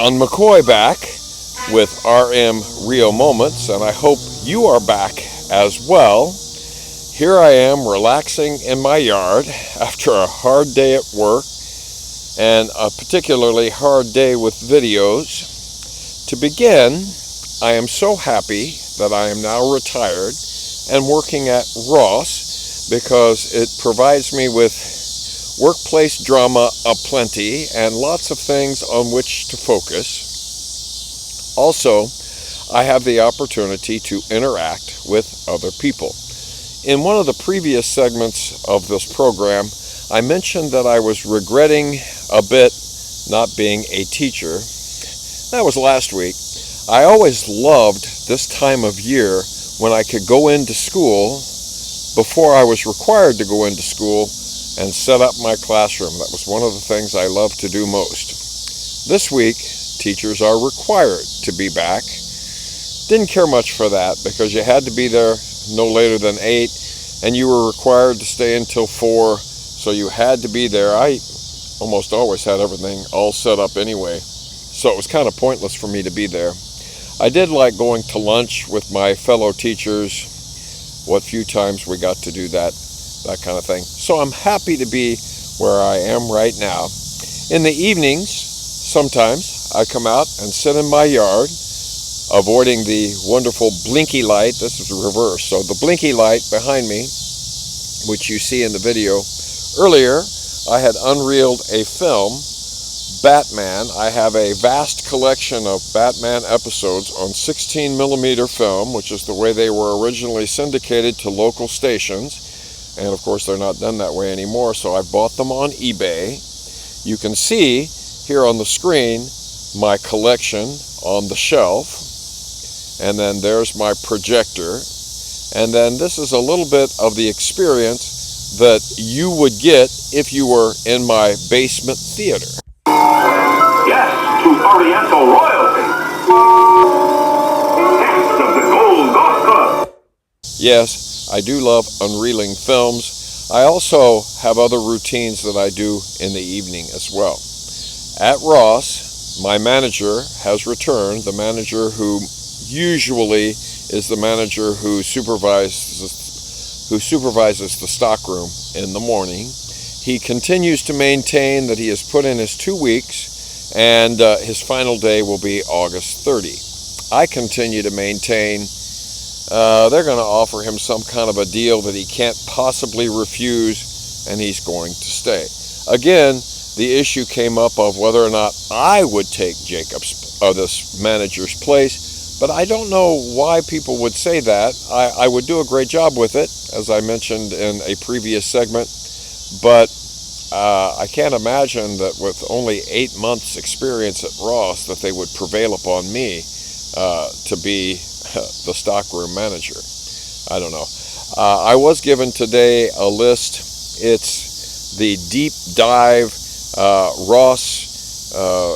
Ron McCoy back with RM Real Moments, and I hope you are back as well. Here I am relaxing in my yard after a hard day at work and a particularly hard day with videos. To begin, I am so happy that I am now retired and working at Ross because it provides me with workplace drama aplenty and lots of things on which to focus. Also, I have the opportunity to interact with other people. In one of the previous segments of this program, I mentioned that I was regretting a bit not being a teacher. That was last week. I always loved this time of year when I could go into school before I was required to go into school and set up my classroom. That was one of the things I loved to do most. This week, teachers are required to be back. Didn't care much for that because you had to be there no later than 8 and you were required to stay until 4, so you had to be there. I almost always had everything all set up anyway, so it was kind of pointless for me to be there. I did like going to lunch with my fellow teachers, what few times we got to do that kind of thing. So I'm happy to be where I am right now. In the evenings, sometimes I come out and sit in my yard, avoiding the wonderful blinky light. This is reverse. So the blinky light behind me, which you see in the video. Earlier, I had unreeled a film, Batman. I have a vast collection of Batman episodes on 16 millimeter film, which is the way they were originally syndicated to local stations. And of course, they're not done that way anymore, so I bought them on eBay. You can see here on the screen my collection on the shelf. And then there's my projector. And then this is a little bit of the experience that you would get if you were in my basement theater. Yes, to Oriental royalty. Thanks of the Gold Golf Club. Yes, I do love unreeling films. I also have other routines that I do in the evening as well. At Ross, my manager has returned, the manager who usually is the manager who supervises the stockroom in the morning. He continues to maintain that he has put in his 2 weeks and his final day will be August 30. I continue to maintain they're going to offer him some kind of a deal that he can't possibly refuse, and he's going to stay. Again, the issue came up of whether or not I would take this manager's place, but I don't know why people would say that. I would do a great job with it, as I mentioned in a previous segment, but I can't imagine that with only 8 months experience at Ross that they would prevail upon me to be the stockroom manager. I don't know. I was given today a list. It's the deep dive Ross.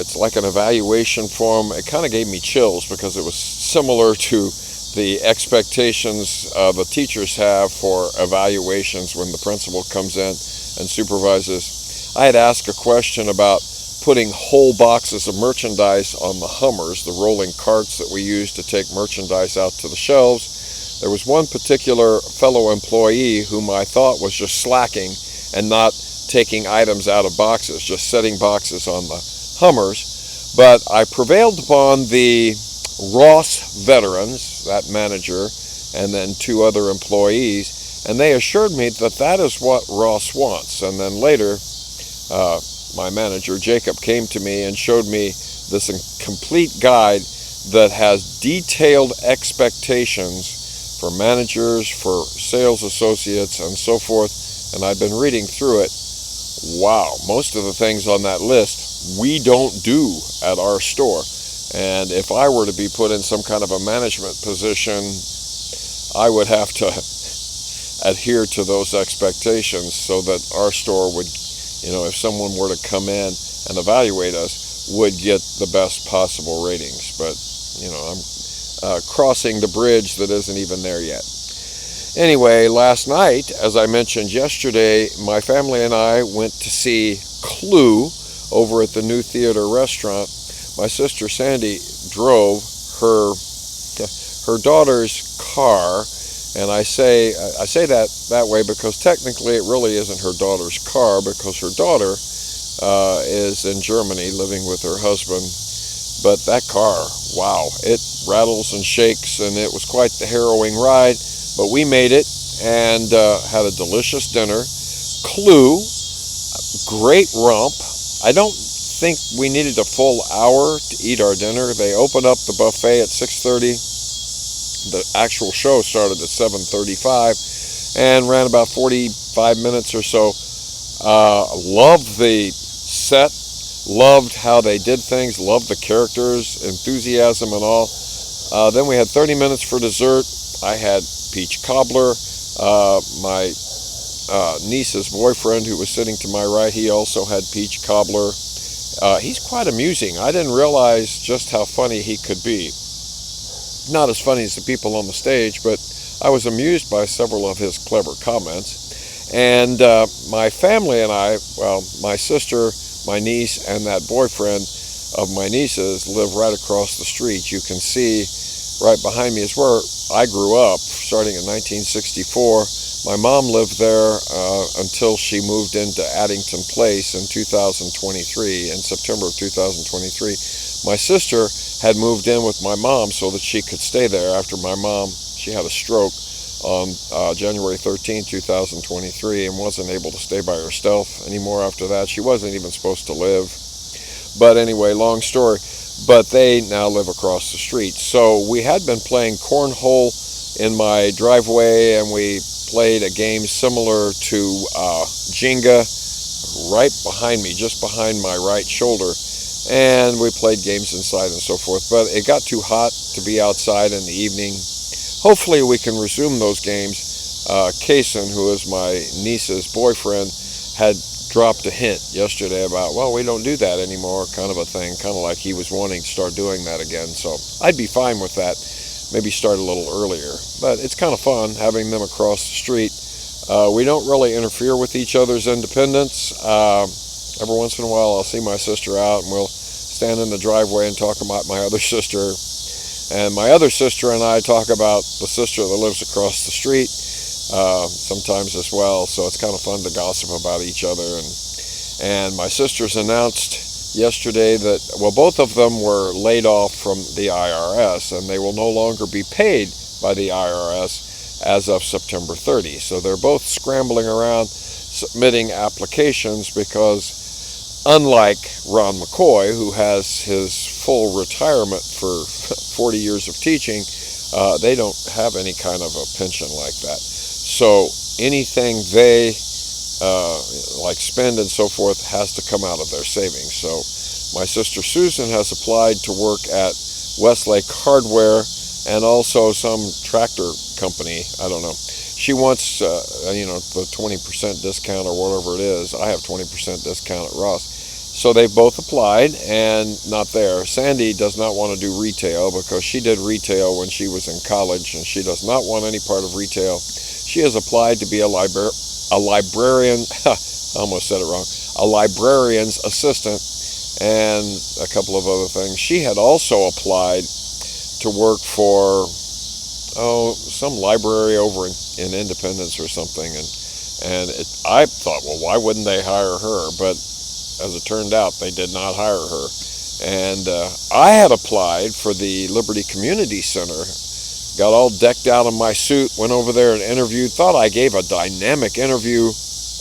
It's like an evaluation form. It kind of gave me chills because it was similar to the expectations the teachers have for evaluations when the principal comes in and supervises. I had asked a question about putting whole boxes of merchandise on the Hummers, the rolling carts that we use to take merchandise out to the shelves. There was one particular fellow employee whom I thought was just slacking and not taking items out of boxes, just setting boxes on the Hummers. But I prevailed upon the Ross veterans, that manager, and then 2 other employees, and they assured me that that is what Ross wants. And then later, my manager, Jacob, came to me and showed me this complete guide that has detailed expectations for managers, for sales associates, and so forth. And I've been reading through it. Wow, most of the things on that list we don't do at our store. And if I were to be put in some kind of a management position, I would have to adhere to those expectations so that our store would, if someone were to come in and evaluate us, would get the best possible ratings. But, I'm crossing the bridge that isn't even there yet. Anyway, last night, as I mentioned yesterday, my family and I went to see Clue over at the New Theater restaurant. my sister Sandy drove her daughter's car, and I say that way because technically it really isn't her daughter's car, because her daughter is in Germany living with her husband. But that car, wow, it rattles and shakes, and it was quite the harrowing ride. But we made it and had a delicious dinner. Clue, great romp. I don't think we needed a full hour to eat our dinner. They opened up the buffet at 6:30. The actual show started at 7:35 and ran about 45 minutes or so. Loved the set, loved how they did things, loved the characters, enthusiasm and all. Then we had 30 minutes for dessert. I had peach cobbler. My niece's boyfriend, who was sitting to my right, he also had peach cobbler. He's quite amusing. I didn't realize just how funny he could be. Not as funny as the people on the stage, but I was amused by several of his clever comments. And my family and I, well, my sister, my niece, and that boyfriend of my niece's live right across the street. You can see right behind me is where I grew up, starting in 1964. My mom lived there until she moved into Addington Place in 2023, in September of 2023. My sister had moved in with my mom so that she could stay there after my mom, she had a stroke on January 13, 2023, and wasn't able to stay by herself anymore after that. She wasn't even supposed to live. But anyway, long story. But they now live across the street. So we had been playing cornhole in my driveway, and we played a game similar to Jenga right behind me, just behind my right shoulder. And we played games inside and so forth. But it got too hot to be outside in the evening. Hopefully we can resume those games. Kaysen, who is my niece's boyfriend, had dropped a hint yesterday about, well, we don't do that anymore, kind of a thing, kind of like he was wanting to start doing that again. So I'd be fine with that. Maybe start a little earlier. But it's kind of fun having them across the street. We don't really interfere with each other's independence. Every once in a while I'll see my sister out and we'll stand in the driveway and talk about my other sister. And my other sister and I talk about the sister that lives across the street sometimes as well. So it's kind of fun to gossip about each other. And my sisters announced yesterday that, well, both of them were laid off from the IRS, and they will no longer be paid by the IRS as of September 30. So they're both scrambling around submitting applications because, unlike Ron McCoy, who has his full retirement for 40 years of teaching, they don't have any kind of a pension like that. So anything they like spend and so forth has to come out of their savings. So my sister Susan has applied to work at Westlake Hardware and also some tractor company. I don't know. She wants, the 20% discount or whatever it is. I have 20% discount at Ross. So they both applied and not there. Sandy does not want to do retail because she did retail when she was in college, and she does not want any part of retail. She has applied to be a librarian, I almost said it wrong, a librarian's assistant, and a couple of other things. She had also applied to work for, some library over in Independence or something, and I thought, well, why wouldn't they hire her? But as it turned out, they did not hire her. And I had applied for the Liberty Community Center, got all decked out in my suit, went over there and interviewed, thought I gave a dynamic interview.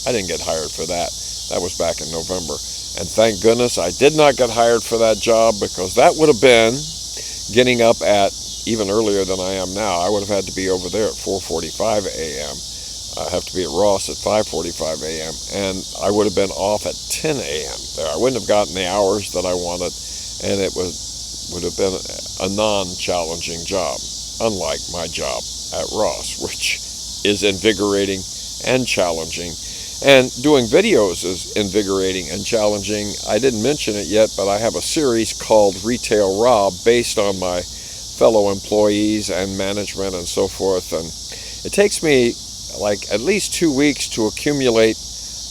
I didn't get hired for that. That was back in November. And thank goodness I did not get hired for that job, because that would have been getting up at even earlier than I am now. I would have had to be over there at 4:45 a.m. I have to be at Ross at 5:45 a.m. and I would have been off at 10 a.m. there. I wouldn't have gotten the hours that I wanted, and it would have been a non-challenging job, unlike my job at Ross, which is invigorating and challenging. And doing videos is invigorating and challenging. I didn't mention it yet, but I have a series called Retail Rob based on my fellow employees and management and so forth. And it takes me like at least 2 weeks to accumulate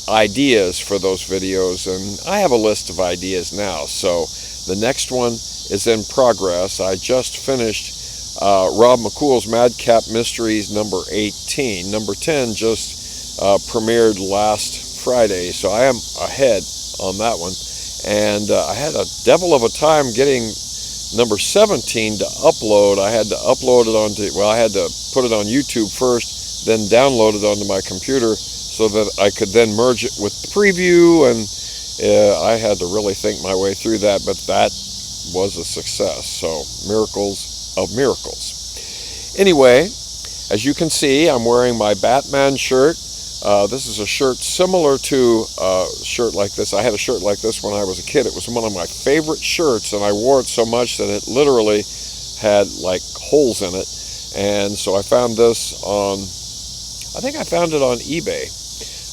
ideas for those videos, and I have a list of ideas now. So The next one is in progress. I just finished Rob McCool's Madcap Mysteries number 18. Number 10 just premiered last Friday, so I am ahead on that one. And I had a devil of a time getting number 17 to upload. I had to upload it I had to put it on YouTube first, then download it onto my computer so that I could then merge it with the preview, and I had to really think my way through that, but that was a success. So, miracles of miracles. Anyway, as you can see, I'm wearing my Batman shirt. This is a shirt similar to a shirt like this. I had a shirt like this when I was a kid. It was one of my favorite shirts, and I wore it so much that it literally had like holes in it. And so I found this I think I found it on eBay.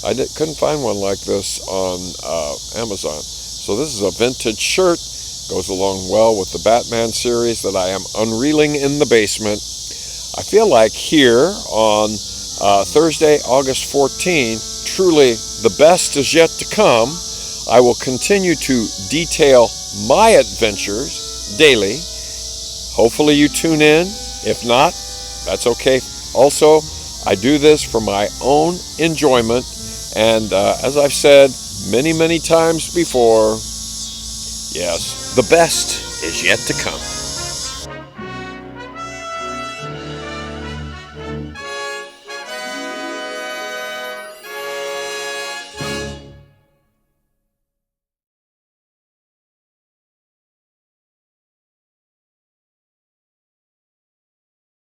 I couldn't find one like this on Amazon. So this is a vintage shirt. Goes along well with the Batman series that I am unreeling in the basement. I feel like here on Thursday, August 14, truly the best is yet to come. I will continue to detail my adventures daily. Hopefully you tune in. If not, that's okay. Also, I do this for my own enjoyment. And as I've said many, many times before, yes, the best is yet to come.